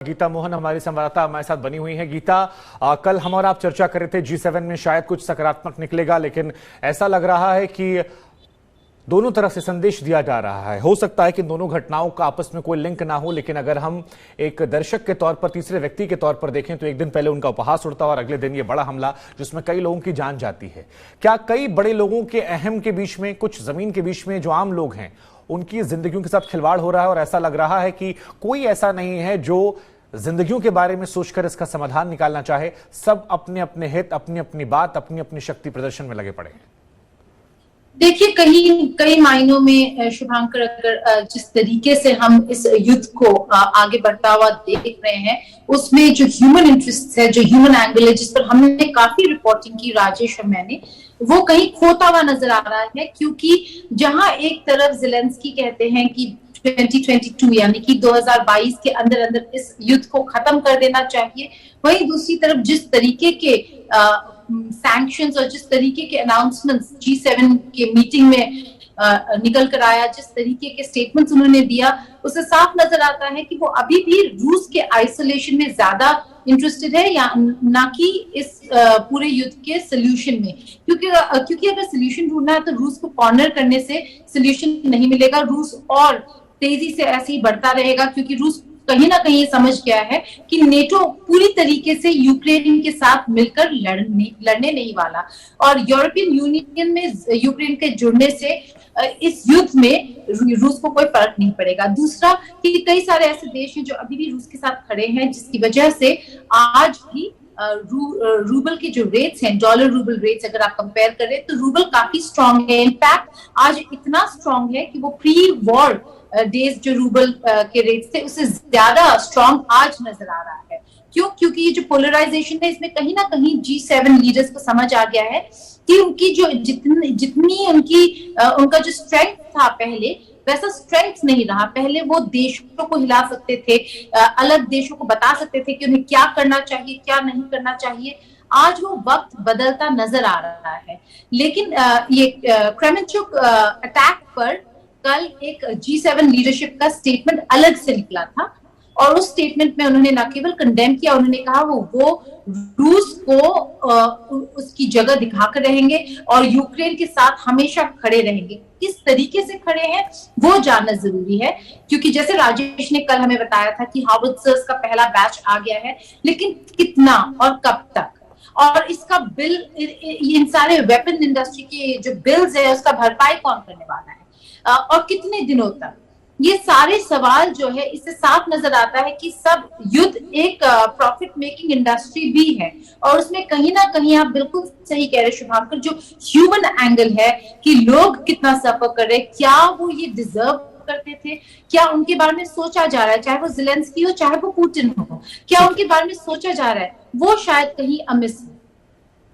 गीता मोहन हमारी संवाददाता हमारे साथ बनी हुई है। गीता, कल हम और आप चर्चा कर रहे थे G7 में शायद कुछ सकारात्मक निकलेगा, लेकिन ऐसा लग रहा है कि दोनों तरफ से संदेश दिया जा रहा है। हो सकता है कि दोनों घटनाओं का आपस में कोई लिंक ना हो, लेकिन अगर हम एक दर्शक के तौर पर, तीसरे व्यक्ति के तौर पर देखें तो एक दिन पहले उनका उपहास उड़ता और अगले दिन ये बड़ा हमला जिसमें कई लोगों की जान जाती है। क्या कई बड़े लोगों के अहम के बीच में, कुछ जमीन के बीच में जो आम लोग हैं उनकी जिंदगियों के साथ खिलवाड़ हो रहा है, और ऐसा लग रहा है कि कोई ऐसा नहीं है जो जिंदगियों के बारे में सोचकर इसका समाधान निकालना चाहे। सब अपने अपने हित, अपनी अपनी बात, अपनी अपनी शक्ति प्रदर्शन में लगे पड़े हैं। देखिए, कई मायनों में शुभांकर, अगर जिस तरीके से हम इस युद्ध को आगे बढ़ता हुआ देख रहे हैं, उसमें जो ह्यूमन इंटरेस्ट है, जो ह्यूमन एंगल है, जिस पर हमने काफी रिपोर्टिंग की, राजेश और मैंने, वो कहीं खोता हुआ नजर आ रहा है। क्योंकि जहां एक तरफ ज़ेलेंस्की कहते हैं कि 2022 यानी कि 2022 के अंदर अंदर इस युद्ध को खत्म कर देना चाहिए, वहीं दूसरी तरफ जिस तरीके के सैंक्शंस और जिस तरीके के अनाउंसमेंट्स G7 के मीटिंग में निकल कर आया, जिस तरीके के स्टेटमेंट्स उन्होंने दिया, उससे साफ नजर आता है कि वो अभी भी रूस के आइसोलेशन में ज्यादा इंटरेस्टेड है, या ना कि इस पूरे युद्ध के सोल्यूशन में। क्योंकि अगर सोल्यूशन ढूंढना है तो रूस को कॉर्नर करने से सोल्यूशन नहीं मिलेगा। रूस और तेजी से ऐसे ही बढ़ता रहेगा, क्योंकि रूस कहीं ना कहीं समझ गया है कि नेटो पूरी तरीके से यूक्रेन के साथ मिलकर लड़ने नहीं वाला, और यूरोपियन यूनियन में यूक्रेन के जुड़ने से इस युद्ध में रूस को कोई फर्क नहीं पड़ेगा। दूसरा कि कई सारे ऐसे देश हैं जो अभी भी रूस के साथ खड़े हैं, जिसकी वजह से आज भी रूबल के जो रेट्स हैं, डॉलर रूबल रेट्स, अगर आप कंपेयर करें तो रूबल काफी स्ट्रांग है। इनफैक्ट आज इतना स्ट्रांग है कि वो प्री वॉर डेज जो रूबल के रेट्स थे उससे ज्यादा स्ट्रांग आज नजर आ रहा है। क्यों? क्योंकि ये जो पोलराइजेशन है, इसमें कहीं ना कहीं G7 लीडर्स को समझ आ गया है कि उनकी जो जितनी उनका जो स्ट्रेंथ था पहले, वैसा स्ट्रेंथ नहीं रहा। पहले वो देशों को हिला सकते थे, अलग देशों को बता सकते थे कि उन्हें क्या करना चाहिए, क्या नहीं करना चाहिए। आज वो वक्त बदलता नजर आ रहा है। लेकिन ये क्रेमेंचुक अटैक पर कल एक G7 लीडरशिप का स्टेटमेंट अलग से निकला था, और उस स्टेटमेंट में उन्होंने न केवल कंडेम किया, उन्होंने कहा वो रूस को उसकी जगह दिखाकर रहेंगे और यूक्रेन के साथ हमेशा खड़े रहेंगे। किस तरीके से खड़े हैं वो जानना जरूरी है, क्योंकि जैसे राजेश ने कल हमें बताया था कि हाउवित्जर्स का पहला बैच आ गया है, लेकिन कितना और कब तक, और इसका बिल, इन सारे वेपन इंडस्ट्री के जो बिल्स है उसका भरपाई कौन करने वाला है, और कितने दिनों तक। ये सारे सवाल जो है, इससे साफ नजर आता है कि सब युद्ध एक प्रॉफिट मेकिंग इंडस्ट्री भी है, और उसमें कहीं ना कहीं आप बिल्कुल सही कह रहे शुभांकर, जो ह्यूमन एंगल है कि लोग कितना सफर कर रहे, क्या वो ये डिजर्व करते थे, क्या उनके बारे में सोचा जा रहा है, चाहे वो ज़ेलेंस्की हो चाहे वो पुतिन हो, क्या उनके बारे में सोचा जा रहा है, वो शायद कहीं अमिस है।